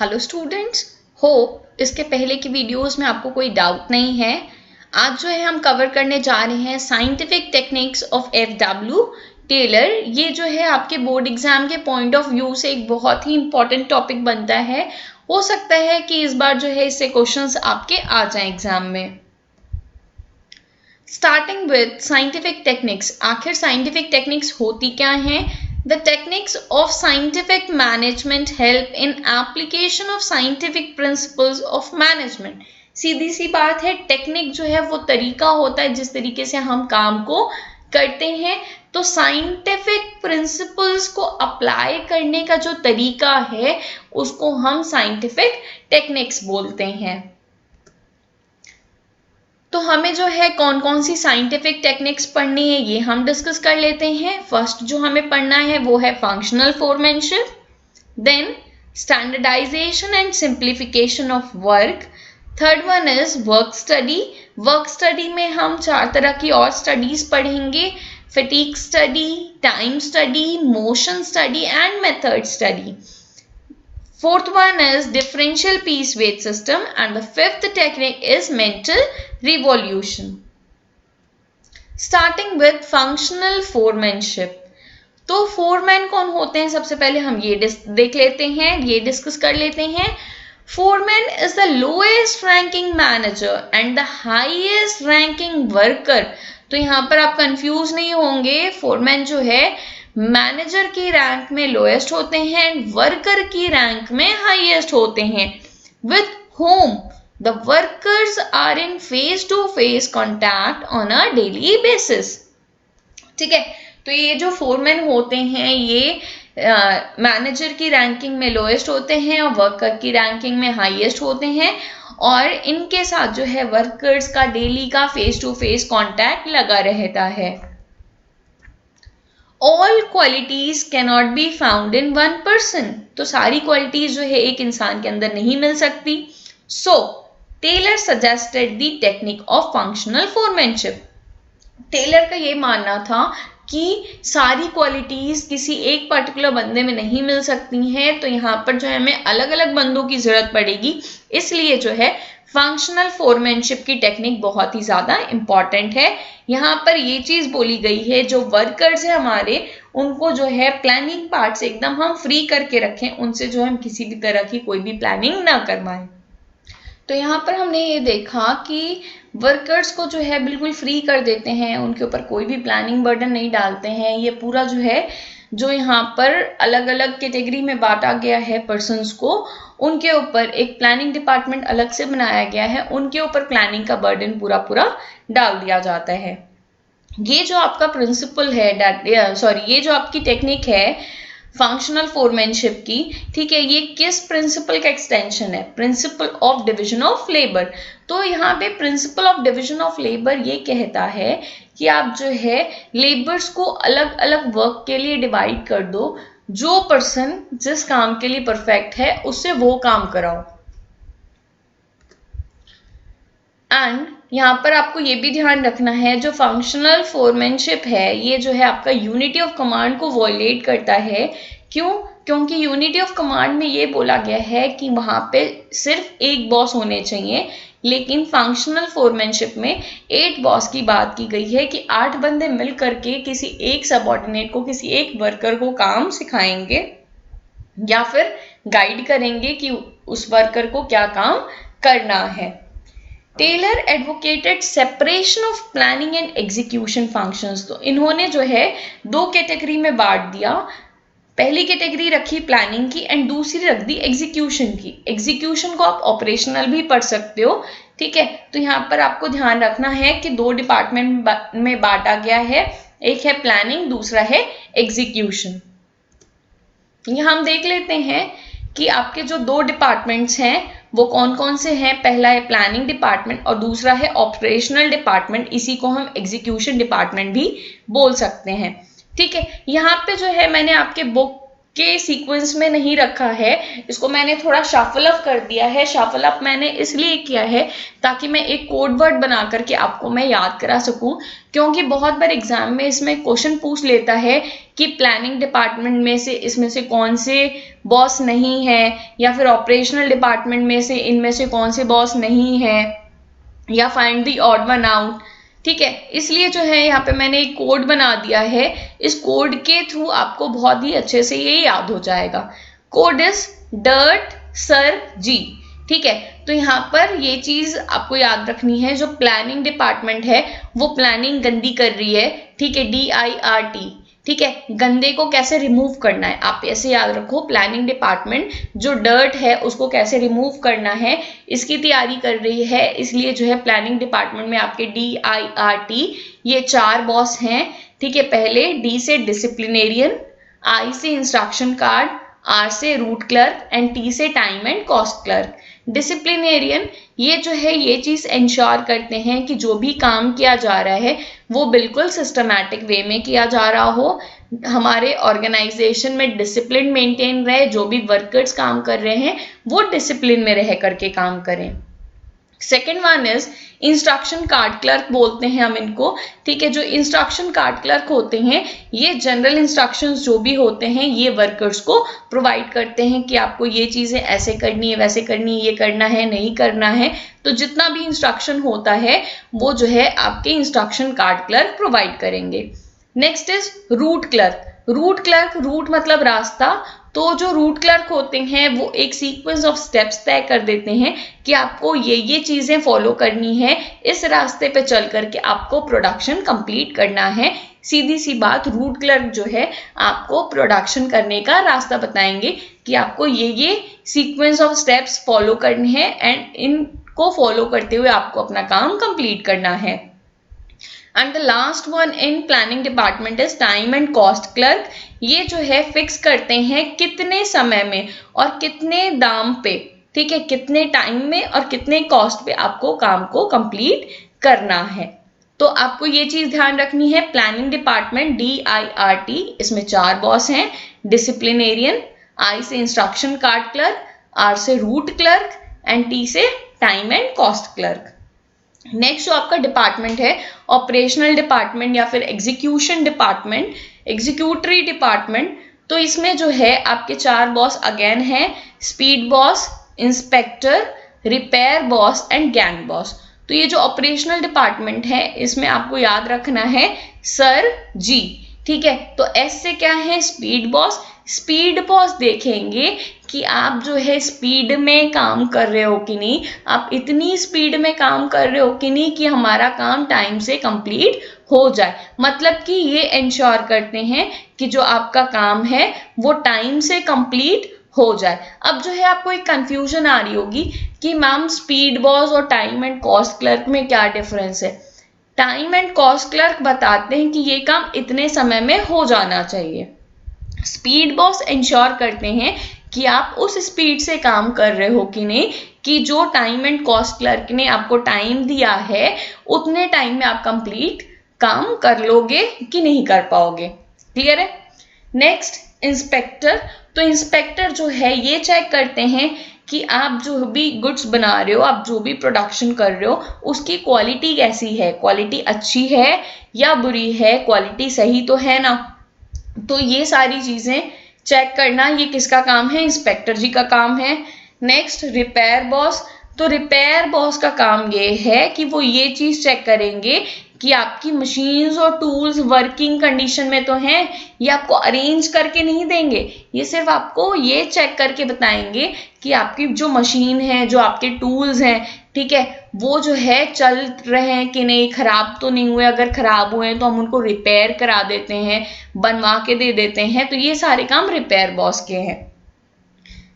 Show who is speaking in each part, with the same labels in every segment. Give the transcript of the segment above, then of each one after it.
Speaker 1: Hello students, hope इसके पहले की वीडियोस में आपको कोई डाउट नहीं है। आज जो है हम कवर करने जा रहे हैं scientific techniques of F W Taylor. ये जो है आपके बोर्ड एग्जाम के पॉइंट ऑफ व्यू से एक बहुत ही इंपॉर्टेंट टॉपिक बनता है। हो सकता है कि इस बार जो है इससे क्वेश्चंस आपके आ जाएं एग्जाम में। स्टार्टिंग विद साइंटिफिक टेक्निक्स, आखिर साइंटिफिक टेक्निक्स होती क्या हैं? The techniques of scientific management help in application of scientific principles of management। सीधी सी बात है, टेक्निक जो है वो तरीका होता है जिस तरीके से हम काम को करते हैं। तो साइंटिफिक प्रिंसिपल्स को अप्लाई करने का जो तरीका है उसको हम साइंटिफिक टेक्निक्स बोलते हैं। तो हमें जो है कौन कौन सी साइंटिफिक टेक्निक्स पढ़नी है ये हम डिस्कस कर लेते हैं। फर्स्ट जो हमें पढ़ना है वो है functional foremanship, then standardisation and simplification of work, third one is work study. Work study में हम 4 तरह की और स्टडीज पढ़ेंगे, fatigue study, time study, motion study and method study. Fourth one is differential piece weight system and the fifth technique is mental revolution. Starting with functional foremanship. तो foreman कौन होते हैं सबसे पहले हम ये देख लेते हैं, ये डिस्कस कर लेते हैं। Foreman is the lowest ranking manager and the highest ranking worker. तो यहाँ पर आप कंफ्यूज नहीं होंगे, फोरमैन जो है मैनेजर की रैंक में लोएस्ट होते हैं एंड वर्कर की रैंक में हाईएस्ट होते हैं। With whom the workers are in face to face contact on a daily basis. ठीक है, तो ये जो फोरमैन होते हैं ये मैनेजर की रैंकिंग में लोएस्ट होते हैं और वर्कर की रैंकिंग में हाईएस्ट होते हैं, और इनके साथ जो है वर्कर्स का डेली का फेस टू फेस कॉन्टैक्ट लगा रहता है। All qualities cannot be found in one person। तो सारी क्वालिटीज जो है एक इंसान के अंदर नहीं मिल सकती। So Taylor suggested the technique of functional foremanship। Taylor का ये मानना था कि सारी क्वालिटीज किसी एक पर्टिकुलर बंदे में नहीं मिल सकती हैं, तो यहाँ पर जो है हमें अलग अलग बंदों की जरूरत पड़ेगी। इसलिए जो है फंक्शनल फोरमैनशिप की टेक्निक बहुत ही ज्यादा इंपॉर्टेंट है। यहाँ पर ये चीज बोली गई है जो वर्कर्स है हमारे, उनको जो है प्लानिंग पार्ट से एकदम हम फ्री करके रखें, उनसे जो हम किसी भी तरह की कोई भी प्लानिंग ना करवाएं। तो यहाँ पर हमने ये देखा कि वर्कर्स को जो है बिल्कुल फ्री कर देते हैं, उनके ऊपर कोई भी प्लानिंग बर्डन नहीं डालते हैं। ये पूरा जो है जो यहाँ पर अलग अलग कैटेगरी में बांटा गया है पर्सन्स को, उनके ऊपर एक प्लानिंग डिपार्टमेंट अलग से बनाया गया है, उनके ऊपर प्लानिंग का बर्डन पूरा पूरा डाल दिया जाता है। ये जो आपका प्रिंसिपल है ये जो आपकी टेक्निक है फंक्शनल फोरमैनशिप की, ठीक है, ये किस प्रिंसिपल का एक्सटेंशन है? Principle of division of labour. तो यहाँ पे principle of division of labour ये कहता है कि आप जो है लेबर्स को अलग अलग वर्क के लिए डिवाइड कर दो, जो पर्सन जिस काम के लिए परफेक्ट है उससे वो काम कराओ। एंड यहाँ पर आपको ये भी ध्यान रखना है, जो फंक्शनल फोरमैनशिप है ये जो है आपका यूनिटी ऑफ कमांड को वॉयलेट करता है। क्यों? क्योंकि यूनिटी ऑफ कमांड में ये बोला गया है कि वहां पे सिर्फ एक बॉस होने चाहिए, लेकिन फंक्शनल फोरमैनशिप में 8 बॉस की बात की गई है कि 8 बंदे मिल करके किसी एक सबऑर्डिनेट को, किसी एक वर्कर को काम सिखाएंगे या फिर गाइड करेंगे कि उस वर्कर को क्या काम करना है। Taylor advocated separation of planning and execution functions. तो इन्होंने जो है 2 कैटेगरी में बांट दिया। पहली कैटेगरी रखी प्लानिंग की एंड दूसरी रख दी एग्जीक्यूशन की। एग्जीक्यूशन को आप ऑपरेशनल भी पढ़ सकते हो, ठीक है। तो यहाँ पर आपको ध्यान रखना है कि 2 डिपार्टमेंट में बांटा गया है, एक है प्लानिंग, दूसरा है एग्जीक्यूशन। यहाँ हम देख लेते हैं कि आपके जो 2 डिपार्टमेंट्स हैं वो कौन कौन से हैं। पहला है प्लानिंग डिपार्टमेंट और दूसरा है ऑपरेशनल डिपार्टमेंट, इसी को हम एग्जीक्यूशन डिपार्टमेंट भी बोल सकते हैं, ठीक है। यहाँ पे जो है मैंने आपके बुक के सीक्वेंस में नहीं रखा है, इसको मैंने थोड़ा शफल अप कर दिया है। शफल अप मैंने इसलिए किया है ताकि मैं एक कोड वर्ड बना करके आपको मैं याद करा सकूं, क्योंकि बहुत बार एग्जाम में इसमें क्वेश्चन पूछ लेता है कि प्लानिंग डिपार्टमेंट में से इसमें से कौन से बॉस नहीं है, या फिर ऑपरेशनल डिपार्टमेंट में से इनमें से कौन से बॉस नहीं है, या find the odd one out. ठीक है, इसलिए जो है यहाँ पे मैंने एक कोड बना दिया है। इस कोड के थ्रू आपको बहुत ही अच्छे से ये याद हो जाएगा। कोड इज DIRT सर जी। ठीक है, तो यहाँ पर ये चीज आपको याद रखनी है, जो प्लानिंग डिपार्टमेंट है वो प्लानिंग गंदी कर रही है। ठीक है, DIRT। ठीक है, गंदे को कैसे रिमूव करना है, आप ऐसे याद रखो, प्लानिंग डिपार्टमेंट जो डर्ट है उसको कैसे रिमूव करना है इसकी तैयारी कर रही है। इसलिए जो है प्लानिंग डिपार्टमेंट में आपके DIRT ये 4 बॉस हैं। ठीक है, पहले D से डिसिप्लिनेरियन, I से इंस्ट्रक्शन कार्ड, R से रूट क्लर्क एंड T से time and cost clerk. Disciplinarian ये जो है ये चीज इंश्योर करते हैं कि जो भी काम किया जा रहा है वो बिल्कुल सिस्टमैटिक वे में किया जा रहा हो, हमारे ऑर्गेनाइजेशन में डिसिप्लिन मेंटेन रहे, जो भी वर्कर्स काम कर रहे हैं वो डिसिप्लिन में रह करके काम करें। Second one is instruction card clerk बोलते हैं हम इनको। ठीक है, जो इंस्ट्रक्शन कार्ड क्लर्क होते हैं ये जनरल इंस्ट्रक्शंस जो भी होते हैं ये वर्कर्स को प्रोवाइड करते हैं कि आपको ये चीजें ऐसे करनी है, वैसे करनी है, ये करना है, नहीं करना है। तो जितना भी इंस्ट्रक्शन होता है वो जो है आपके इंस्ट्रक्शन कार्ड क्लर्क प्रोवाइड करेंगे। Next is route clerk. Route clerk, route मतलब रास्ता, तो जो रूट क्लर्क होते हैं वो एक सीक्वेंस ऑफ स्टेप्स तय कर देते हैं कि आपको ये चीजें फॉलो करनी है, इस रास्ते पे चल करके आपको प्रोडक्शन कंप्लीट करना है। सीधी सी बात, रूट क्लर्क जो है आपको प्रोडक्शन करने का रास्ता बताएंगे कि आपको ये सीक्वेंस ऑफ स्टेप्स फॉलो करने हैं एंड इनको फॉलो करते हुए आपको अपना काम कंप्लीट करना है। And the last one in planning department is time and cost clerk. ये जो है फिक्स करते हैं कितने समय में और कितने दाम पे, ठीक है, कितने टाइम में और कितने कॉस्ट पे आपको काम को कंप्लीट करना है। तो आपको ये चीज ध्यान रखनी है, प्लानिंग डिपार्टमेंट DIRT, इसमें 4 बॉस हैं, डिसिप्लिनेरियन, I से इंस्ट्रक्शन कार्ड क्लर्क, R से रूट क्लर्क एंड T से time and cost clerk. Next जो आपका डिपार्टमेंट है ऑपरेशनल डिपार्टमेंट या फिर एग्जीक्यूशन डिपार्टमेंट, एग्जीक्यूटरी डिपार्टमेंट, तो इसमें जो है आपके 4 बॉस अगेन हैं, speed boss, inspector, repair boss and gang boss. तो ये जो ऑपरेशनल डिपार्टमेंट है इसमें आपको याद रखना है सर जी। ठीक है, तो एस से क्या है, स्पीड बॉस। स्पीड बॉस देखेंगे कि आप जो है स्पीड में काम कर रहे हो कि नहीं, आप इतनी स्पीड में काम कर रहे हो कि नहीं कि हमारा काम टाइम से कंप्लीट हो जाए। मतलब कि ये इंश्योर करते हैं कि जो आपका काम है वो टाइम से कंप्लीट हो जाए। अब जो है आपको एक कंफ्यूजन आ रही होगी कि मैम स्पीड बॉस और टाइम एंड कॉस्ट क्लर्क में क्या डिफरेंस है। टाइम एंड कॉस्ट क्लर्क बताते हैं कि ये काम इतने समय में हो जाना चाहिए। स्पीड बॉस इंश्योर करते हैं कि आप उस स्पीड से काम कर रहे हो कि नहीं, कि जो टाइम एंड कॉस्ट क्लर्क ने आपको टाइम दिया है उतने टाइम में आप कंप्लीट काम कर लोगे कि नहीं कर पाओगे। क्लियर है। Next inspector. तो इंस्पेक्टर जो है ये चेक करते हैं कि आप जो भी गुड्स बना रहे हो, आप जो भी प्रोडक्शन कर रहे हो उसकी क्वालिटी कैसी है, क्वालिटी अच्छी है या बुरी है, क्वालिटी सही तो है ना। तो ये सारी चीजें चेक करना ये किसका काम है, इंस्पेक्टर जी का काम है। Next repair boss. तो रिपेयर बॉस का काम ये है कि वो ये चीज चेक करेंगे कि आपकी मशीन्स और टूल्स वर्किंग कंडीशन में तो हैं, ये आपको अरेंज करके नहीं देंगे, ये सिर्फ आपको ये चेक करके बताएंगे कि आपकी जो मशीन है, जो आपके टूल्स हैं, ठीक है, वो जो है चल रहे हैं कि नहीं, खराब तो नहीं हुए। अगर खराब हुए हैं तो हम उनको रिपेयर करा देते हैं, बनवा के दे देते हैं। तो ये सारे काम रिपेयर बॉस के हैं।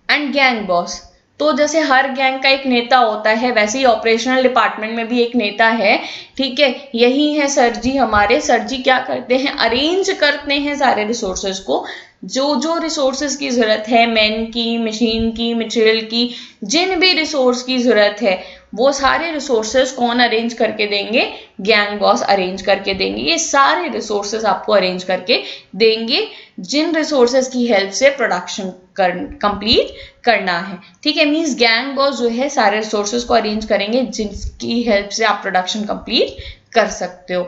Speaker 1: And gang boss. तो जैसे हर गैंग का एक नेता होता है वैसे ही ऑपरेशनल डिपार्टमेंट में भी एक नेता है। ठीक है, यही है सर जी हमारे। सर जी क्या करते हैं, अरेंज करते हैं सारे रिसोर्सेज को, जो जो रिसोर्सेज की जरूरत है, मैन की, मशीन की, मटेरियल की, जिन भी रिसोर्स की जरूरत है वो सारे रिसोर्सेज कौन अरेंज करके देंगे, गैंग बॉस अरेंज करके देंगे। ये सारे रिसोर्सेज आपको अरेंज करके देंगे जिन रिसोर्सेज की हेल्प से प्रोडक्शन कंप्लीट करना है। ठीक है, मींस गैंग बॉस जो है सारे रिसोर्सेज को अरेंज करेंगे जिनकी हेल्प से आप प्रोडक्शन कंप्लीट कर सकते हो।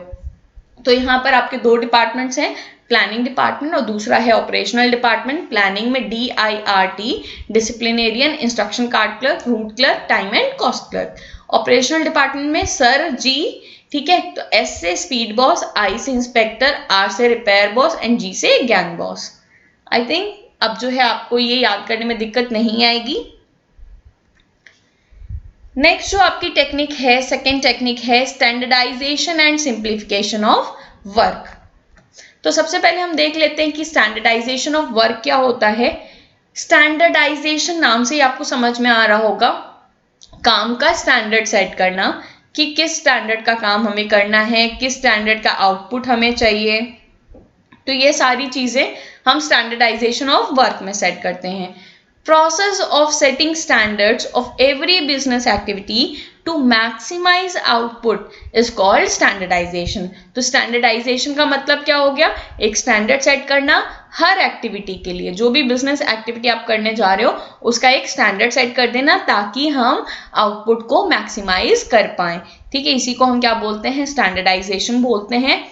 Speaker 1: तो यहाँ पर आपके दो डिपार्टमेंट्स हैं, प्लानिंग डिपार्टमेंट और दूसरा है ऑपरेशनल डिपार्टमेंट। प्लानिंग में DIRT, disciplinarian, instruction card clerk, route clerk, time and cost clerk. Operational department में सर जी, ठीक है, तो S से स्पीड बॉस, I से इंस्पेक्टर, R से रिपेयर बॉस एंड G से गैंग बॉस। आई थिंक अब जो है आपको ये याद करने में दिक्कत नहीं आएगी। नेक्स्ट जो आपकी टेक्निक है, सेकेंड टेक्निक है standardisation and simplification of work. तो सबसे पहले हम देख लेते हैं कि स्टैंडर्डाइजेशन ऑफ वर्क क्या होता है। स्टैंडर्डाइजेशन नाम से ही आपको समझ में आ रहा होगा, काम का स्टैंडर्ड सेट करना कि किस स्टैंडर्ड का काम हमें करना है, किस स्टैंडर्ड का आउटपुट हमें चाहिए। तो ये सारी चीजें हम स्टैंडर्डाइजेशन ऑफ वर्क में सेट करते हैं। Process of setting standards of every business activity to maximize output is called standardization। तो standardization का मतलब क्या हो गया, एक स्टैंडर्ड सेट करना हर एक्टिविटी के लिए, जो भी बिजनेस एक्टिविटी आप करने जा रहे हो उसका एक स्टैंडर्ड सेट कर देना ताकि हम आउटपुट को मैक्सिमाइज कर पाए। ठीक है, इसी को हम क्या बोलते हैं, स्टैंडर्डाइजेशन बोलते हैं।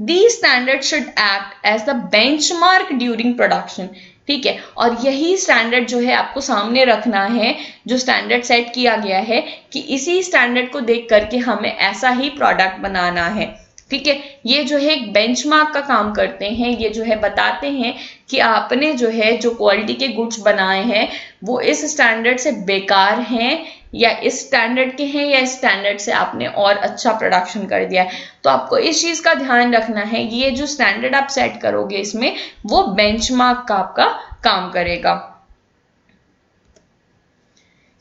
Speaker 1: These standards should act as the benchmark during production। ठीक है, और यही स्टैंडर्ड जो है आपको सामने रखना है, जो स्टैंडर्ड सेट किया गया है कि इसी स्टैंडर्ड को देख करके हमें ऐसा ही प्रोडक्ट बनाना है। ठीक है, ये जो है एक बेंचमार्क का काम करते हैं, ये जो है बताते हैं कि आपने जो है जो क्वालिटी के गुड्स बनाए हैं वो इस स्टैंडर्ड से बेकार हैं या इस स्टैंडर्ड के हैं या इस स्टैंडर्ड से आपने और अच्छा प्रोडक्शन कर दिया है। तो आपको इस चीज का ध्यान रखना है, ये जो स्टैंडर्ड आप सेट करोगे इसमें वो बेंचमार्क का आपका काम करेगा।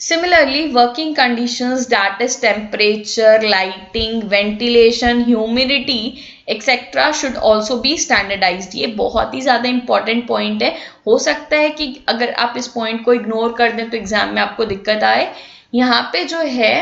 Speaker 1: Similarly, working conditions, that is temperature, lighting, ventilation, humidity, etc. should also be standardized। ये बहुत ही ज़्यादा important point है। हो सकता है कि अगर आप इस point को ignore कर दें तो एग्जाम में आपको दिक्कत आए। यहाँ पे जो है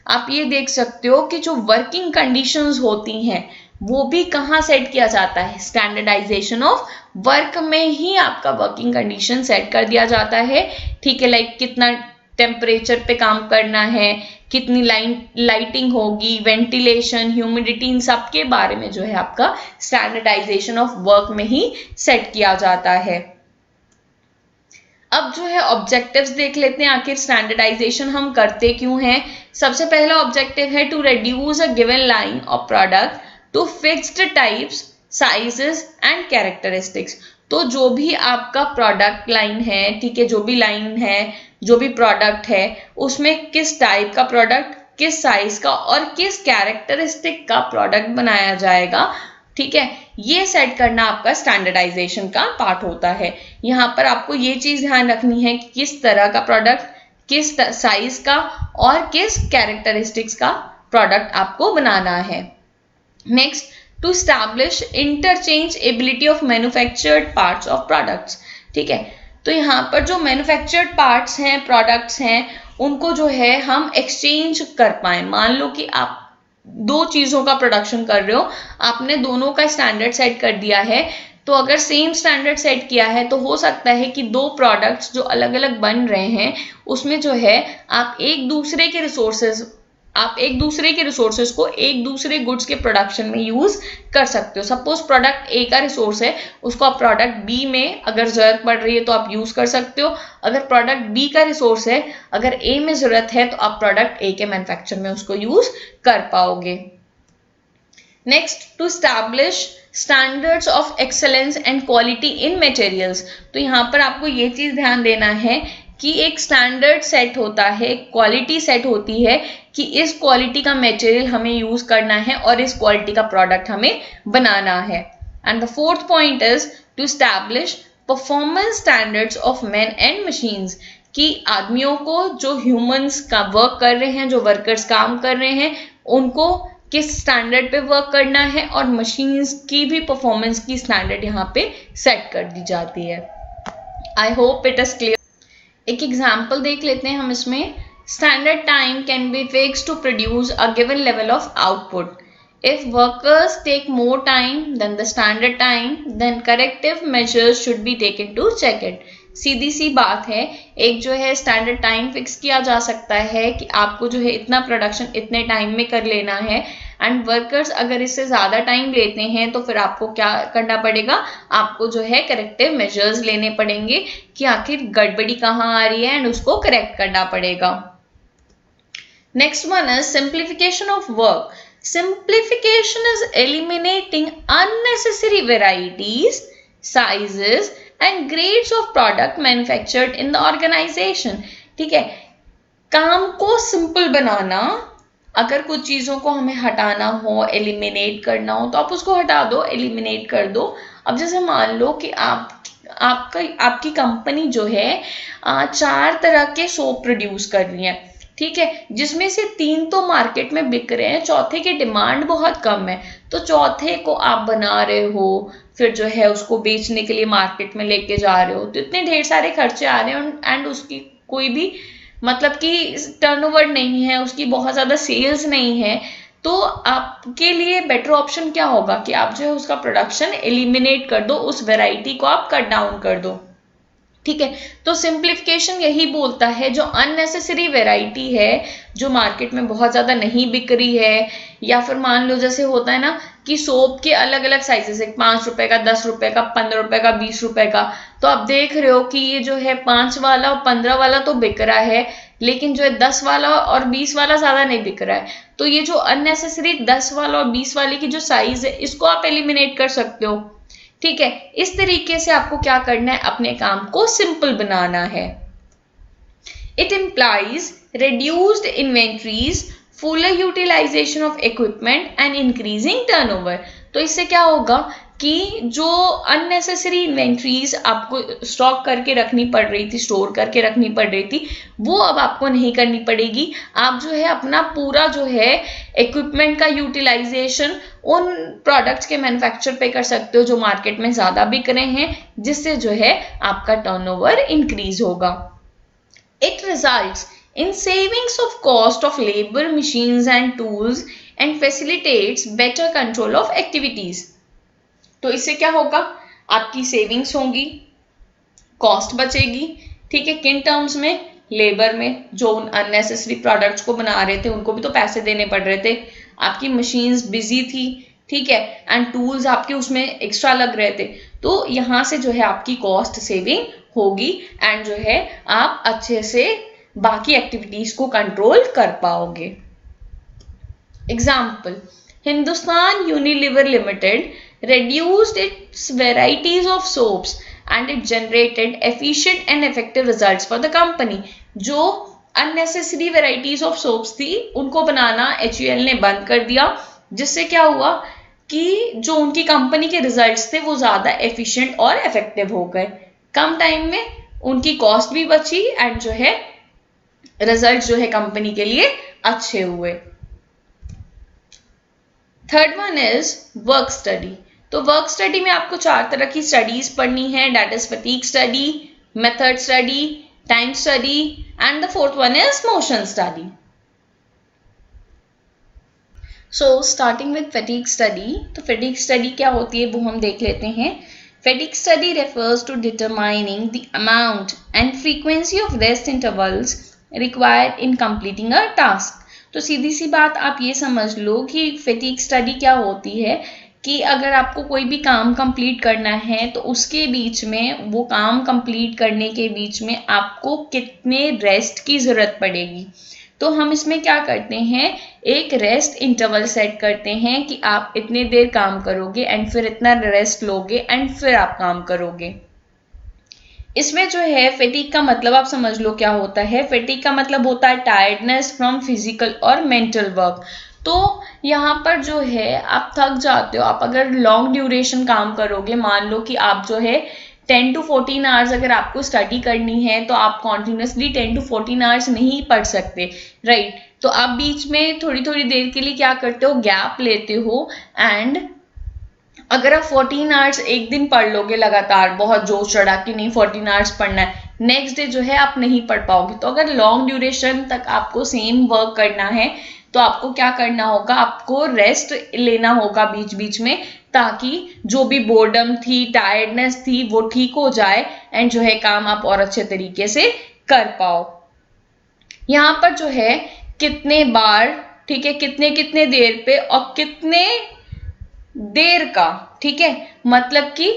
Speaker 1: आप ये देख सकते हो कि जो working conditions होती हैं वो भी कहाँ सेट किया जाता है, स्टैंडर्डाइजेशन ऑफ वर्क में ही आपका वर्किंग कंडीशन सेट कर दिया जाता है। ठीक है, लाइक कितना टेम्परेचर पे काम करना है, कितनी लाइटिंग होगी, वेंटिलेशन, ह्यूमिडिटी, इन सब के बारे में जो है आपका स्टैंडर्डाइजेशन ऑफ वर्क में ही सेट किया जाता है। अब जो है ऑब्जेक्टिव्स देख लेते हैं, आखिर स्टैंडर्डाइजेशन हम करते क्यों हैं। सबसे पहला ऑब्जेक्टिव है to reduce a given line of product to fixed types, sizes and characteristics. तो जो भी आपका प्रोडक्ट लाइन है, ठीक है, जो भी लाइन है, जो भी प्रोडक्ट है उसमें किस टाइप का प्रोडक्ट, किस साइज का और किस कैरेक्टरिस्टिक का प्रोडक्ट बनाया जाएगा। ठीक है, ये सेट करना आपका स्टैंडर्डाइजेशन का पार्ट होता है। यहाँ पर आपको ये चीज ध्यान रखनी है कि किस तरह का प्रोडक्ट, किस साइज का और किस कैरेक्टरिस्टिक्स का प्रोडक्ट आपको बनाना है। Next, to establish interchangeability of manufactured parts of products. ठीक है, तो यहाँ पर जो मैन्युफैक्चर्ड पार्ट्स हैं, प्रोडक्ट्स हैं, उनको जो है हम एक्सचेंज कर पाए। मान लो कि आप दो चीजों का प्रोडक्शन कर रहे हो, आपने दोनों का स्टैंडर्ड सेट कर दिया है, तो अगर सेम स्टैंडर्ड सेट किया है तो हो सकता है कि दो प्रोडक्ट्स जो अलग अलग बन रहे हैं उसमें जो है आप एक दूसरे के रिसोर्सेज को एक दूसरे गुड्स के प्रोडक्शन में यूज कर सकते हो। सपोज प्रोडक्ट ए का रिसोर्स है, उसको आप प्रोडक्ट बी में अगर जरूरत पड़ रही है तो आप यूज कर सकते हो। अगर प्रोडक्ट बी का रिसोर्स है, अगर ए में जरूरत है तो आप प्रोडक्ट ए के मैन्युफैक्चर में उसको यूज कर पाओगे। Next, to establish standards of excellence and quality in materials. तो यहाँ पर आपको ये चीज ध्यान देना है कि एक स्टैंडर्ड सेट होता है, क्वालिटी सेट होती है कि इस क्वालिटी का मटेरियल हमें यूज करना है और इस क्वालिटी का प्रोडक्ट हमें बनाना है। And the fourth point is to establish performance standards of man and machines, कि आदमियों को, जो ह्यूमंस का वर्क कर रहे हैं, जो वर्कर्स काम कर रहे हैं, उनको किस स्टैंडर्ड पे वर्क करना है और मशीन्स की भी परफॉर्मेंस की स्टैंडर्ड यहाँ पे सेट कर दी जाती है। I hope it is clear. एक एग्जाम्पल देख लेते हैं हम इसमें। Standard time can be fixed to produce a given level of output If workers take more time than the standard time, then corrective measures should be taken to check it. सीधी सी बात है, एक जो है स्टैंडर्ड टाइम फिक्स किया जा सकता है कि आपको जो है इतना प्रोडक्शन इतने टाइम में कर लेना है, एंड वर्कर्स अगर इससे ज़्यादा टाइम लेते हैं तो फिर आपको क्या करना पड़ेगा, आपको जो है करेक्टिव मेजर्स लेने पड़ेंगे कि आखिर गड़बड़ी कहाँ आ रही है एंड उसको करेक्ट करना पड़ेगा. Next one is simplification of work. Simplification is eliminating unnecessary varieties, sizes and grades of product manufactured in the organization. ठीक है, काम को सिंपल बनाना. अगर कुछ चीज़ों को हमें हटाना हो, एलिमिनेट करना हो, तो आप उसको हटा दो, एलिमिनेट कर दो. अब जैसे मान लो कि आपकी कंपनी जो है 4 तरह के सोप प्रोड्यूस कर रही है, ठीक है, जिसमें से 3 तो मार्केट में बिक रहे हैं, चौथे की डिमांड बहुत कम है. तो चौथे को आप बना रहे हो, फिर जो है उसको बेचने के लिए मार्केट में लेके जा रहे हो, तो इतने ढेर सारे खर्चे आ रहे हैं एंड उसकी कोई भी मतलब कि टर्नओवर नहीं है, उसकी बहुत ज़्यादा सेल्स नहीं है. तो आपके लिए बेटर ऑप्शन क्या होगा कि आप जो है उसका प्रोडक्शन एलिमिनेट कर दो, उस वेराइटी को आप कट डाउन कर दो. ठीक है, तो सिंप्लीफिकेशन यही बोलता है जो अननेसेसरी वैरायटी है, जो मार्केट में बहुत ज़्यादा नहीं बिक रही है, या फिर मान लो जैसे होता है ना कि सोप के अलग अलग साइजेस है, 5 रुपए का, 10 रुपए का, 15 रुपए का, 20 रुपए का. तो आप देख रहे हो कि ये जो है 5 वाला और 15 वाला तो बिक रहा है, लेकिन जो है 10 वाला और 20 वाला ज़्यादा नहीं बिक रहा है. तो ये जो अननेसेसरी 10 वाला और 20 वाले की जो साइज है, इसको आप एलिमिनेट कर सकते हो. ठीक है, इस तरीके से आपको क्या करना है, अपने काम को सिंपल बनाना है. It implies reduced inventories, fuller utilisation of equipment and increasing turnover. तो इससे क्या होगा कि जो अननेसेसरी इन्वेंट्रीज आपको स्टॉक करके रखनी पड़ रही थी, स्टोर करके रखनी पड़ रही थी, वो अब आपको नहीं करनी पड़ेगी. आप जो है अपना पूरा जो है इक्विपमेंट का यूटिलाइजेशन उन प्रोडक्ट्स के मैन्युफैक्चर पे कर सकते हो जो मार्केट में ज़्यादा बिक रहे हैं, जिससे जो है आपका टर्नओवर इंक्रीज होगा. It results in savings of cost of labor, machines and tools and facilitates better control of activities. तो इससे क्या होगा, आपकी सेविंग्स होंगी, कॉस्ट बचेगी. ठीक है, किन टर्म्स में, लेबर में, जो उन अननेसेसरी प्रोडक्ट्स को बना रहे थे उनको भी तो पैसे देने पड़ रहे थे, आपकी मशीन्स बिजी थी, ठीक है, एंड टूल्स आपके उसमें एक्स्ट्रा लग रहे थे. तो यहाँ से जो है आपकी कॉस्ट सेविंग होगी एंड जो है आप अच्छे से बाकी एक्टिविटीज को कंट्रोल कर पाओगे. Example, Hindustan Unilever limited reduced its varieties of soaps and it generated efficient and effective results for the company. जो unnecessary varieties of soaps थी उनको बनाना HUL ने बंद कर दिया, जिससे क्या हुआ कि जो उनकी कंपनी के रिजल्ट्स थे वो ज़्यादा एफिशिएंट और इफेक्टिव हो गए. कम टाइम में उनकी कॉस्ट भी बची एंड जो है रिजल्ट जो है कंपनी के लिए अच्छे हुए. Third one is work study. तो वर्क स्टडी में आपको 4 तरह की स्टडीज पढ़नी है, that is fatigue study, method study, time study and the fourth one is motion study. So starting with fatigue study. तो फटीग स्टडी क्या होती है वो हम देख लेते हैं. Fatigue study refers to determining the amount and frequency of rest intervals required in completing a task. तो सीधी सी बात आप ये समझ लो कि fatigue study क्या होती है कि अगर आपको कोई भी काम कंप्लीट करना है तो उसके बीच में, वो काम कंप्लीट करने के बीच में आपको कितने रेस्ट की ज़रूरत पड़ेगी. तो हम इसमें क्या करते हैं, एक रेस्ट इंटरवल सेट करते हैं कि आप इतने देर काम करोगे एंड फिर इतना रेस्ट लोगे एंड फिर आप काम करोगे. इसमें जो है फैटीग का मतलब आप समझ लो क्या होता है. फैटीग का मतलब होता है टायर्डनेस फ्रॉम फिजिकल और मेंटल वर्क. तो यहाँ पर जो है आप थक जाते हो. आप अगर लॉन्ग ड्यूरेशन काम करोगे, मान लो कि आप जो है 10 to 14 आवर्स अगर आपको स्टडी करनी है तो आप कॉन्टिन्यूसली 10 to 14 आवर्स नहीं पढ़ सकते, राइट. तो आप बीच में थोड़ी थोड़ी देर के लिए क्या करते हो, गैप लेते हो एंड अगर आप 14 आवर्स एक दिन पढ़ लोगे लगातार, बहुत जोश चढ़ा कि नहीं 14 आवर्स पढ़ना है, नेक्स्ट डे जो है आप नहीं पढ़ पाओगे. तो अगर लॉन्ग ड्यूरेशन तक आपको सेम वर्क करना है तो आपको क्या करना होगा, आपको रेस्ट लेना होगा बीच बीच में, ताकि जो भी बोर्डम थी, टायर्डनेस थी, वो ठीक हो जाए एंड जो है काम आप और अच्छे तरीके से कर पाओ। यहाँ पर जो है कितने बार, ठीक है, कितने कितने देर पे और कितने देर का, ठीक है, मतलब कि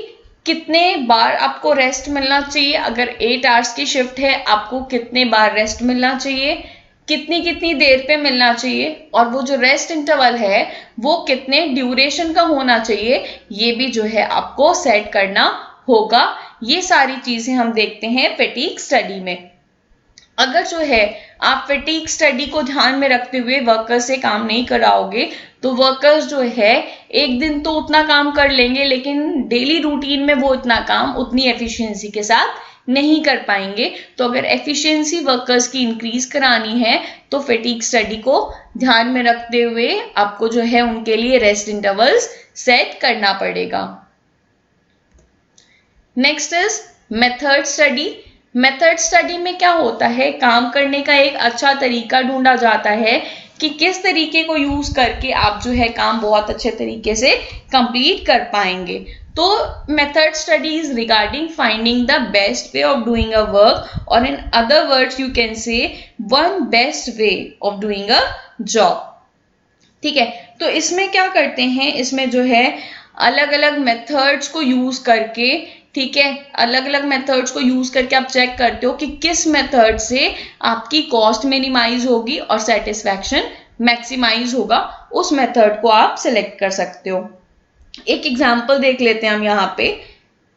Speaker 1: कितने बार आपको रेस्ट मिलना चाहिए। अगर 8 आवर्स की शिफ्ट है, आपको कितने बार रेस्ट मिलना चाहिए, कितनी कितनी देर पे मिलना चाहिए, और वो जो रेस्ट इंटरवल है वो कितने ड्यूरेशन का होना चाहिए, ये भी जो है आपको सेट करना होगा। ये सारी चीजें हम देखते हैं फैटीग स्टडी में। अगर जो है आप फैटीग स्टडी को ध्यान में रखते हुए वर्कर्स से काम नहीं कराओगे, तो वर्कर्स जो है एक दिन तो उतना काम कर लेंगे, लेकिन डेली रूटीन में वो इतना काम उतनी एफिशिएंसी के साथ नहीं कर पाएंगे। तो अगर एफिशिएंसी वर्कर्स की इंक्रीज करानी है, तो फैटीग स्टडी को ध्यान में रखते हुए आपको जो है उनके लिए रेस्ट इंटरवल्स सेट करना पड़ेगा। Next is method study. Method study में क्या होता है, काम करने का एक अच्छा तरीका ढूंढा जाता है कि किस तरीके को यूज करके आप जो है काम बहुत अच्छे तरीके से कंप्लीट कर पाएंगे। तो method study is regarding finding the best way of doing a work, और in other words you can say one best way of doing a job. ठीक है, तो इसमें क्या करते हैं, इसमें जो है अलग अलग मेथड्स को यूज करके, ठीक है, अलग अलग मेथड्स को यूज करके आप चेक करते हो कि किस मेथड से आपकी कॉस्ट मिनिमाइज होगी और सेटिस्फैक्शन मैक्सिमाइज होगा। उस मेथड को आप सिलेक्ट कर सकते हो। एक एग्जांपल देख लेते हैं हम यहाँ पे।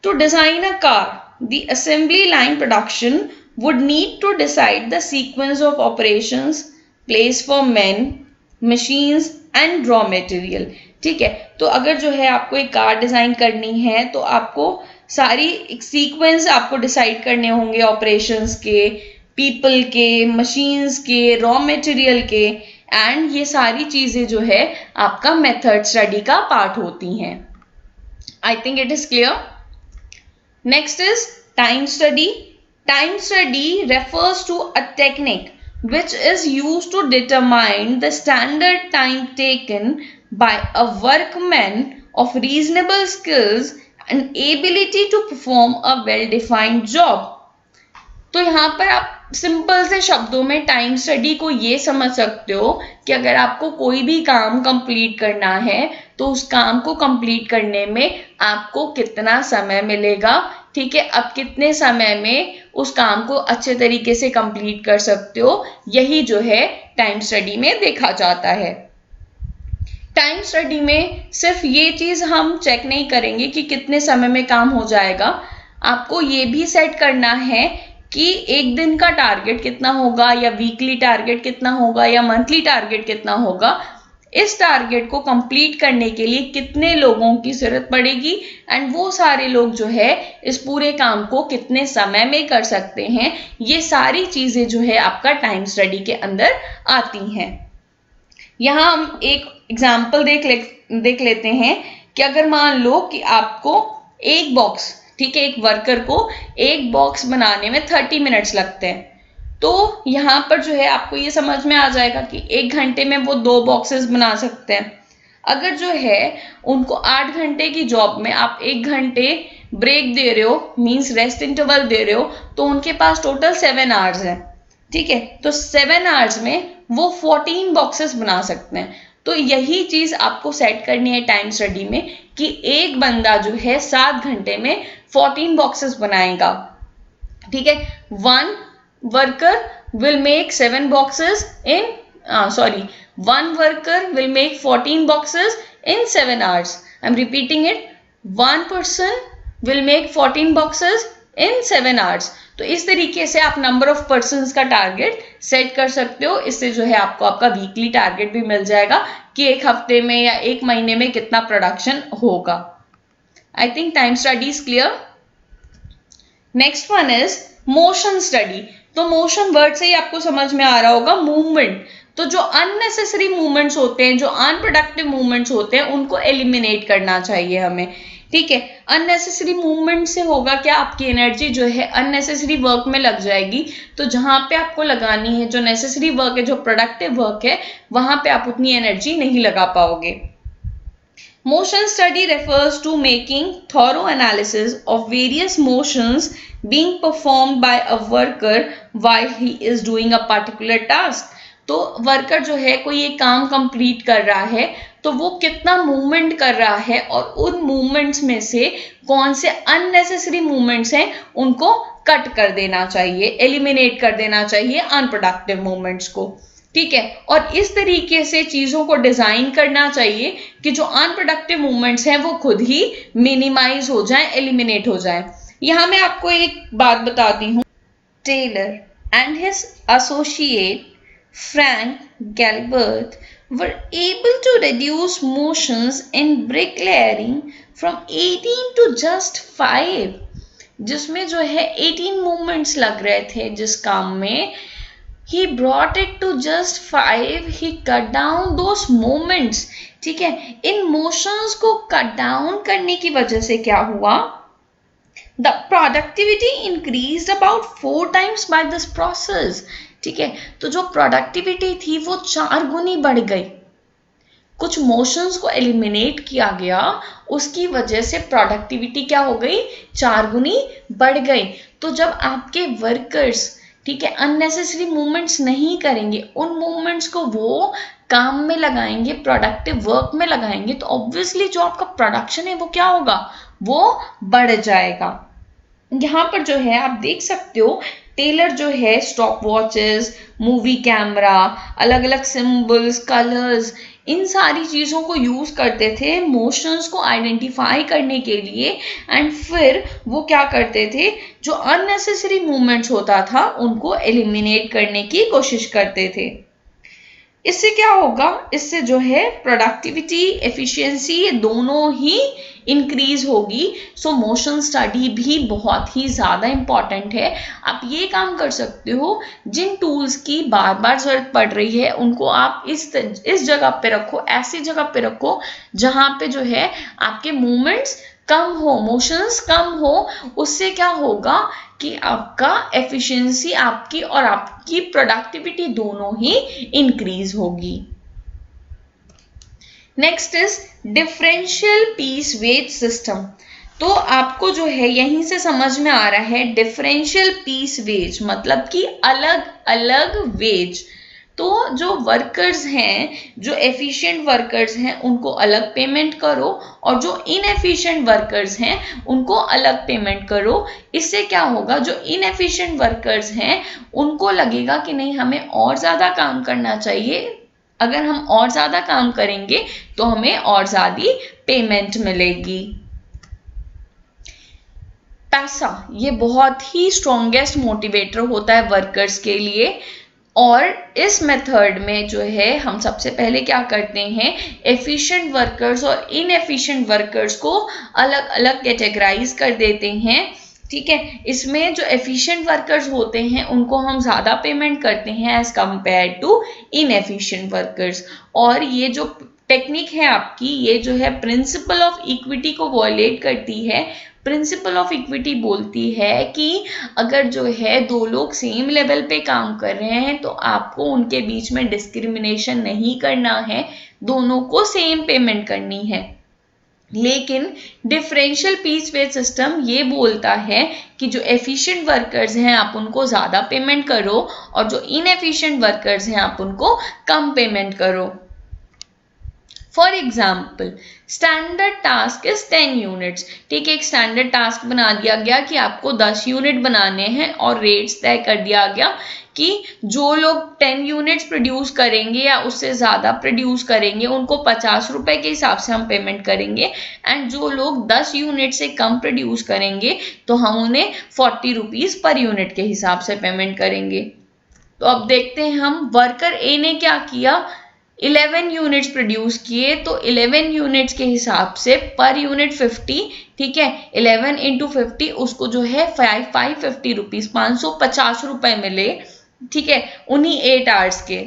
Speaker 1: To design a car, the assembly line production would need to decide the sequence of operations, place for man, machines and raw material. ठीक है, तो अगर जो है आपको एक कार डिजाइन करनी है, तो आपको सारी एक सीक्वेंस आपको डिसाइड करने होंगे, ऑपरेशंस के, पीपल के, मशीन्स के, रॉ मटेरियल के, एंड ये सारी चीजें जो है आपका मेथड स्टडी का पार्ट होती हैं। I think it is clear. Next is time study. Time study refers to a technique which is used to determine the standard time taken by a workman of reasonable skills and ability to perform a well-defined job। तो यहाँ पर आप simple से शब्दों में time study को ये समझ सकते हो कि अगर आपको कोई भी काम कंप्लीट करना है, तो उस काम को कंप्लीट करने में आपको कितना समय मिलेगा। ठीक है, अब कितने समय में उस काम को अच्छे तरीके से कंप्लीट कर सकते हो, यही जो है टाइम स्टडी में देखा जाता है। टाइम स्टडी में सिर्फ ये चीज हम चेक नहीं करेंगे कि कितने समय में काम हो जाएगा, आपको ये भी सेट करना है कि एक दिन का टारगेट कितना होगा, या वीकली टारगेट कितना होगा, या मंथली टारगेट कितना होगा। इस टारगेट को कंप्लीट करने के लिए कितने लोगों की जरूरत पड़ेगी, एंड वो सारे लोग जो है इस पूरे काम को कितने समय में कर सकते हैं, ये सारी चीजें जो है आपका टाइम स्टडी के अंदर आती हैं। यहाँ हम एक एग्जाम्पल देख लेते हैं कि अगर मान लो कि आपको एक बॉक्स, ठीक है, एक वर्कर को एक बॉक्स बनाने में 30 मिनट्स लगते हैं, तो यहाँ पर जो है आपको ये समझ में आ जाएगा कि 1 घंटे में वो 2 बॉक्सेस बना सकते हैं। अगर जो है उनको 8 घंटे की जॉब में आप 1 घंटे ब्रेक दे रहे हो, मीन्स रेस्ट इंटरवल दे रहे हो, तो उनके पास टोटल 7 आवर्स है। ठीक है, तो 7 आवर्स में वो 14 बॉक्सेस बना सकते हैं। तो यही चीज आपको सेट करनी है टाइम स्टडी में कि एक बंदा जो है 7 घंटे में 14 बॉक्सेस बनाएगा। ठीक है, one worker will make 7 boxes in one worker will make 14 boxes in 7 hours. I'm repeating it. One person will make 14 boxes in 7 hours. तो इस तरीके से आप नंबर ऑफ पर्सन्स का टारगेट सेट कर सकते हो। इससे जो है आपको आपका वीकली टारगेट भी मिल जाएगा कि एक हफ्ते में या एक महीने में कितना प्रोडक्शन होगा। I think time study is clear. Next one is motion study. तो मोशन वर्ड से ही आपको समझ में आ रहा होगा मूवमेंट। तो जो अननेसेसरी मूवमेंट्स होते हैं, जो अनप्रोडक्टिव मूवमेंट्स होते हैं, उनको एलिमिनेट करना चाहिए हमें। ठीक है। अननेसेसरी मूवमेंट से होगा क्या, आपकी एनर्जी जो है अननेसेसरी वर्क में लग जाएगी। तो जहां पे आपको लगानी है, जो नेसेसरी वर्क है, जो प्रोडक्टिव वर्क है, वहां पे आप उतनी एनर्जी नहीं लगा पाओगे। Motion study refers to making thorough analysis of various motions being performed by a worker while he is doing a particular task. तो वर्कर जो है कोई एक काम कंप्लीट कर रहा है, तो वो कितना मूवमेंट कर रहा है और उन मूवमेंट्स में से कौन से अननेसेसरी मूवमेंट्स हैं उनको कट कर देना चाहिए, एलिमिनेट कर देना चाहिए अनप्रोडक्टिव मूवमेंट्स को। ठीक है, और इस तरीके से चीजों को डिजाइन करना चाहिए कि जो अनप्रोडक्टिव मूवमेंट्स हैं वो खुद ही मिनिमाइज हो जाएं, एलिमिनेट हो जाएं। यहां मैं आपको एक बात बताती हूं। Taylor and his associate Frank Gilbreth were able to reduce motions in bricklaying from 18 to just 5, जिसमें जो है 18 मूवमेंट्स लग रहे थे जिस काम में, he brought it to just 5, he cut down those moments। ठीक है, इन मोशंस को कट डाउन करने की वजह से क्या हुआ, the productivity increased about 4 times by this process। ठीक है, तो जो प्रोडक्टिविटी थी वो 4 गुनी बढ़ गई। कुछ मोशंस को एलिमिनेट किया गया, उसकी वजह से प्रोडक्टिविटी क्या हो गई, 4 गुनी बढ़ गई। तो जब आपके वर्कर्स, ठीक है, अननेसेसरी मूवमेंट्स नहीं करेंगे, उन मूवमेंट्स को वो काम में लगाएंगे, प्रोडक्टिव वर्क में लगाएंगे, तो ऑब्वियसली जो आपका प्रोडक्शन है वो क्या होगा, वो बढ़ जाएगा। यहाँ पर जो है आप देख सकते हो, टेलर जो है स्टॉप वॉचेस, मूवी कैमरा, अलग अलग सिंबल्स, कलर्स, इन सारी चीज़ों को यूज़ करते थे मोशंस को आइडेंटिफाई करने के लिए, एंड फिर वो क्या करते थे, जो अननेसेसरी मूवमेंट्स होता था उनको एलिमिनेट करने की कोशिश करते थे। इससे क्या होगा, इससे जो है प्रोडक्टिविटी, एफिशिएंसी, ये दोनों ही इंक्रीज होगी। सो मोशन स्टडी भी बहुत ही ज़्यादा इम्पॉर्टेंट है। आप ये काम कर सकते हो, जिन टूल्स की बार बार जरूरत पड़ रही है उनको आप इस जगह पे रखो, ऐसी जगह पे रखो जहाँ पे जो है आपके मूवमेंट्स कम हो, मोशंस कम हो। उससे क्या होगा कि आपका एफिशिएंसी, आपकी और आपकी प्रोडक्टिविटी दोनों ही इंक्रीज होगी। Next is differential piece wage system. तो आपको जो है यहीं से समझ में आ रहा है, डिफरेंशियल पीस वेज मतलब कि अलग अलग वेज। तो जो वर्कर्स हैं, जो एफिशिएंट वर्कर्स हैं, उनको अलग पेमेंट करो, और जो इनएफिशिएंट वर्कर्स हैं उनको अलग पेमेंट करो। इससे क्या होगा, जो इनएफिशिएंट वर्कर्स हैं उनको लगेगा कि नहीं, हमें और ज़्यादा काम करना चाहिए, अगर हम और ज़्यादा काम करेंगे तो हमें और ज़्यादा पेमेंट मिलेगी। पैसा ये बहुत ही स्ट्रॉन्गेस्ट मोटिवेटर होता है वर्कर्स के लिए, और इस मेथड में जो है हम सबसे पहले क्या करते हैं, एफिशिएंट वर्कर्स और इनएफिशिएंट वर्कर्स को अलग अलग कैटेगराइज कर देते हैं। ठीक है, इसमें जो एफिशिएंट वर्कर्स होते हैं उनको हम ज़्यादा पेमेंट करते हैं as compare to inefficient workers. और ये जो टेक्निक है आपकी, ये जो है प्रिंसिपल ऑफ इक्विटी को वॉयलेट करती है। प्रिंसिपल ऑफ इक्विटी बोलती है कि अगर जो है दो लोग सेम लेवल पे काम कर रहे हैं तो आपको उनके बीच में डिस्क्रिमिनेशन नहीं करना है, दोनों को सेम पेमेंट करनी है। लेकिन डिफरेंशियल पीस वेज सिस्टम ये बोलता है कि जो एफिशिएंट वर्कर्स हैं आप उनको ज़्यादा पेमेंट करो, और जो इनएफिशिएंट वर्कर्स हैं आप उनको कम पेमेंट करो। For example, standard task is 10 units. ठीक है, एक स्टैंडर्ड टास्क बना दिया गया कि आपको 10 यूनिट बनाने हैं, और रेट्स तय कर दिया गया कि जो लोग 10 यूनिट्स प्रोड्यूस करेंगे या उससे ज़्यादा प्रोड्यूस करेंगे उनको 50 रुपए के हिसाब से हम पेमेंट करेंगे, एंड जो लोग 10 यूनिट से कम प्रोड्यूस करेंगे तो हम उन्हें 40 रुपीज़ पर यूनिट के हिसाब से पेमेंट करेंगे। तो अब देखते हैं हम, वर्कर ए ने क्या किया, 11 यूनिट्स प्रोड्यूस किए, तो 11 यूनिट्स के हिसाब से पर यूनिट 50। ठीक है, 11 इंटू 50, उसको जो है 550 रुपीज़, 550 रुपए मिले। ठीक है, उन्हीं 8 आवर्स के।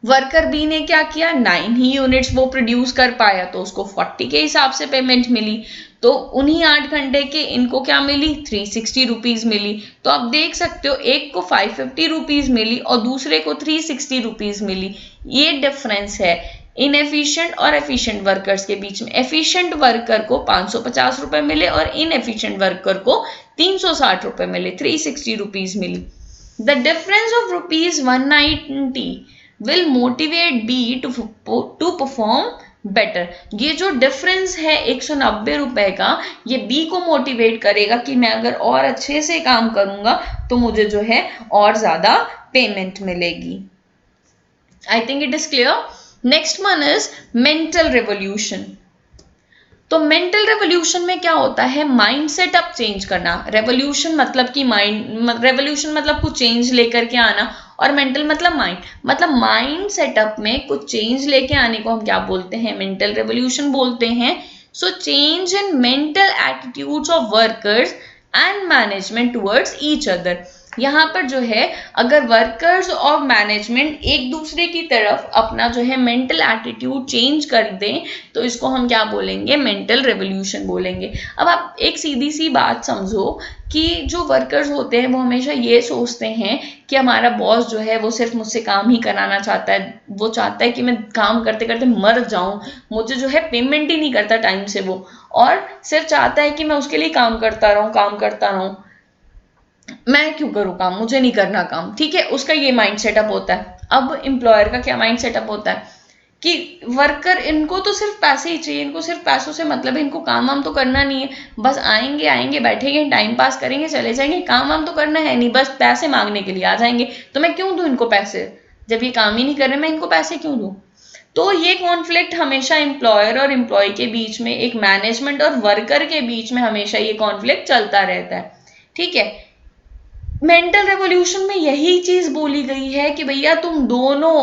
Speaker 1: वर्कर बी ने क्या किया, 9 ही यूनिट्स वो प्रोड्यूस कर पाया तो उसको 40 के हिसाब से पेमेंट मिली। तो उन्हीं 8 घंटे के इनको क्या मिली, 360 रुपीज मिली। तो आप देख सकते हो एक को 550 रुपीज मिली और दूसरे को 360 रुपीज मिली। ये डिफरेंस है इनएफिशिएंट और एफिशिएंट वर्कर्स के बीच में। एफिशिएंट वर्कर को 550 रुपए मिले और इनएफिशिएंट वर्कर को 360 रुपए मिले, 360 रुपीज मिली। The difference of ₹190 will motivate B to perform better। ये जो डिफरेंस है 190 रुपए का, ये B को मोटिवेट करेगा कि मैं अगर और अच्छे से काम करूंगा तो मुझे जो है और ज्यादा पेमेंट मिलेगी। I think it is clear. Next one is mental revolution. तो मेंटल रेवोल्यूशन में क्या होता है, माइंड सेटअप चेंज करना। रेवोल्यूशन मतलब कि रेवोल्यूशन मतलब कुछ चेंज लेकर के आना, और मेंटल मतलब माइंड सेटअप में कुछ चेंज लेके आने को हम क्या बोलते हैं, मेंटल रेवोल्यूशन बोलते हैं। So change in mental attitudes of workers and management towards each other. यहाँ पर जो है अगर वर्कर्स और मैनेजमेंट एक दूसरे की तरफ अपना जो है मेंटल एटीट्यूड चेंज कर दें तो इसको हम क्या बोलेंगे, मेंटल रेवोल्यूशन बोलेंगे। अब आप एक सीधी सी बात समझो कि जो वर्कर्स होते हैं वो हमेशा ये सोचते हैं कि हमारा बॉस जो है वो सिर्फ मुझसे काम ही कराना चाहता है, वो चाहता है कि मैं काम करते करते मर जाऊं, मुझे जो है पेमेंट ही नहीं करता टाइम से वो, और सिर्फ चाहता है कि मैं उसके लिए काम करता रहूं। मैं क्यों करूँ काम, मुझे नहीं करना काम, ठीक है, उसका ये माइंड सेटअप होता है। अब एम्प्लॉयर का क्या माइंड सेटअप होता है कि वर्कर, इनको तो सिर्फ पैसे ही चाहिए, इनको सिर्फ पैसों से मतलब है, इनको काम वाम तो करना नहीं है, बस आएंगे बैठेंगे टाइम पास करेंगे चले जाएंगे, काम वाम तो करना है नहीं, बस पैसे मांगने के लिए आ जाएंगे। तो मैं क्यों दूं इनको पैसे, जब ये काम ही नहीं कर रहे मैं इनको पैसे क्यों दूं। तो ये कॉन्फ्लिक्ट हमेशा एम्प्लॉयर और एम्प्लॉय के बीच में, एक मैनेजमेंट और वर्कर के बीच में हमेशा ये कॉन्फ्लिक्ट चलता रहता है, ठीक है। मेंटल रेवोल्यूशन में यही चीज बोली गई है कि भैया तुम दोनों,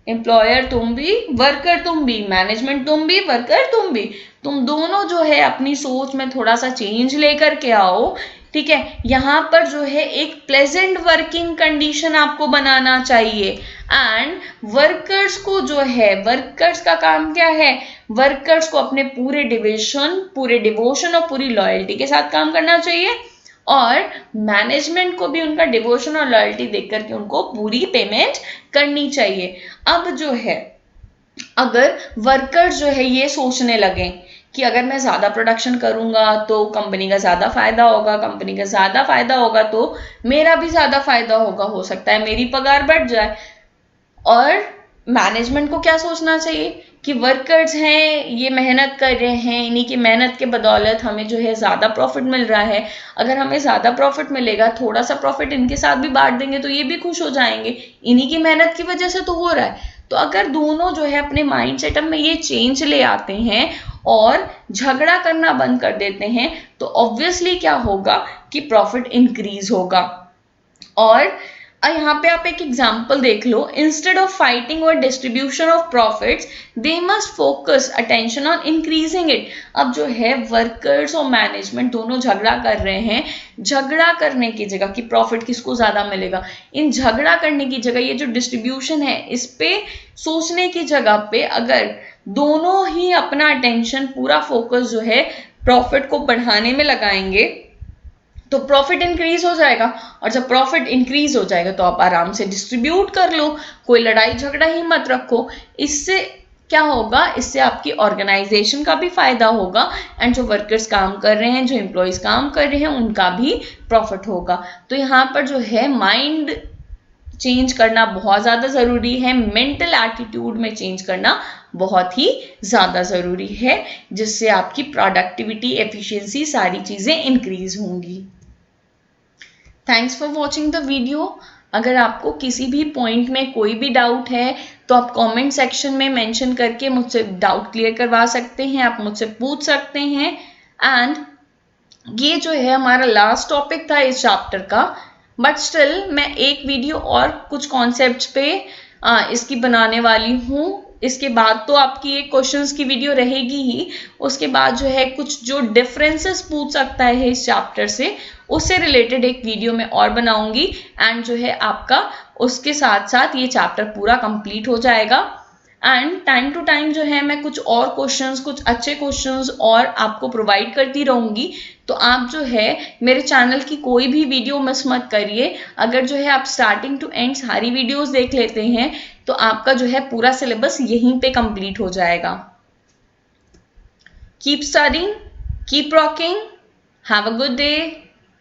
Speaker 1: एम्प्लॉयर तुम भी, वर्कर तुम भी, मैनेजमेंट तुम भी, वर्कर तुम भी, तुम दोनों जो है अपनी सोच में थोड़ा सा चेंज लेकर के आओ, ठीक है। यहाँ पर जो है एक प्लेजेंट वर्किंग कंडीशन आपको बनाना चाहिए। एंड वर्कर्स को जो है, वर्कर्स का काम क्या है, वर्कर्स को अपने पूरे डिवोशन और पूरी लॉयल्टी के साथ काम करना चाहिए, और मैनेजमेंट को भी उनका डिवोशन और लॉयल्टी देख करके उनको पूरी पेमेंट करनी चाहिए। अब जो है अगर वर्कर्स जो है ये सोचने लगे कि अगर मैं ज्यादा प्रोडक्शन करूंगा तो कंपनी का ज्यादा फायदा होगा, तो मेरा भी ज्यादा फायदा होगा, हो सकता है मेरी पगार बढ़ जाए। और मैनेजमेंट को क्या सोचना चाहिए कि वर्कर्स हैं, ये मेहनत कर रहे हैं, इन्हीं की मेहनत के बदौलत हमें जो है ज्यादा प्रॉफिट मिल रहा है, अगर हमें ज्यादा प्रॉफिट मिलेगा, थोड़ा सा प्रॉफिट इनके साथ भी बांट देंगे तो ये भी खुश हो जाएंगे, इन्हीं की मेहनत की वजह से तो हो रहा है। तो अगर दोनों जो है अपने माइंड सेटअप में ये चेंज ले आते हैं और झगड़ा करना बंद कर देते हैं तो ऑब्वियसली क्या होगा कि प्रॉफिट इंक्रीज होगा। और यहाँ पे आप एक एग्जाम्पल देख लो, इंस्टेड ऑफ फाइटिंग और distribution of profits they must focus attention on increasing it. अब जो है वर्कर्स और मैनेजमेंट दोनों झगड़ा कर रहे हैं, झगड़ा करने की जगह कि प्रॉफिट किसको ज्यादा मिलेगा, इन झगड़ा करने की जगह ये जो डिस्ट्रीब्यूशन है इस पे सोचने की जगह पे अगर दोनों ही अपना अटेंशन, पूरा फोकस जो है प्रॉफिट को बढ़ाने में लगाएंगे तो प्रॉफिट इंक्रीज हो जाएगा। और जब प्रॉफिट इंक्रीज हो जाएगा तो आप आराम से डिस्ट्रीब्यूट कर लो, कोई लड़ाई झगड़ा ही मत रखो। इससे क्या होगा, इससे आपकी ऑर्गेनाइजेशन का भी फायदा होगा एंड जो वर्कर्स काम कर रहे हैं, जो एम्प्लॉयज काम कर रहे हैं, उनका भी प्रॉफिट होगा। तो यहाँ पर जो है माइंड चेंज करना बहुत ज्यादा जरूरी है, मेंटल एटीट्यूड में चेंज करना बहुत ही ज्यादा जरूरी है, जिससे आपकी प्रोडक्टिविटी, एफिशिएंसी, सारी चीजें इंक्रीज होंगी। Thanks for watching the video. अगर आपको किसी भी पॉइंट में कोई भी डाउट है तो आप कमेंट सेक्शन में मेंशन करके मुझसे डाउट क्लियर करवा सकते हैं, आप मुझसे पूछ सकते हैं। एंड ये जो है हमारा लास्ट टॉपिक था इस चैप्टर का, बट स्टिल मैं एक वीडियो और कुछ कॉन्सेप्ट्स पे इसकी बनाने वाली हूँ। इसके बाद तो आपकी एक क्वेश्चंस की वीडियो रहेगी ही, उसके बाद जो है कुछ जो डिफरेंसेस पूछ सकता है इस चैप्टर से, उससे रिलेटेड एक वीडियो मैं और बनाऊंगी एंड जो है आपका उसके साथ साथ ये चैप्टर पूरा कंप्लीट हो जाएगा। एंड टाइम टू टाइम जो है मैं कुछ और क्वेश्चंस, कुछ अच्छे क्वेश्चंस और आपको प्रोवाइड करती रहूंगी। तो आप जो है मेरे चैनल की कोई भी वीडियो मिस मत करिए। अगर जो है आप स्टार्टिंग टू एंड सारी वीडियोस देख लेते हैं तो आपका जो है पूरा सिलेबस यहीं पे कंप्लीट हो जाएगा। Keep studying, keep rocking, have a good day,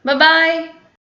Speaker 1: bye bye.